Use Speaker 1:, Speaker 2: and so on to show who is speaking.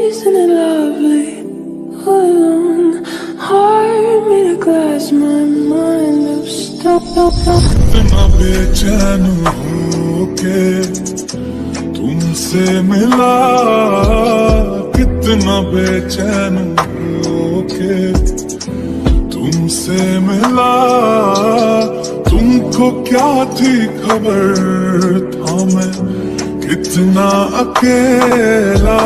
Speaker 1: isn't it lovely? All alone, heart made of glass, my mind of stone.
Speaker 2: इतना बेचैन होके तुमसे मिला, कितना बेचैन होके तुमसे मिला। तुमको क्या थी खबर, था मैं कितना अकेला।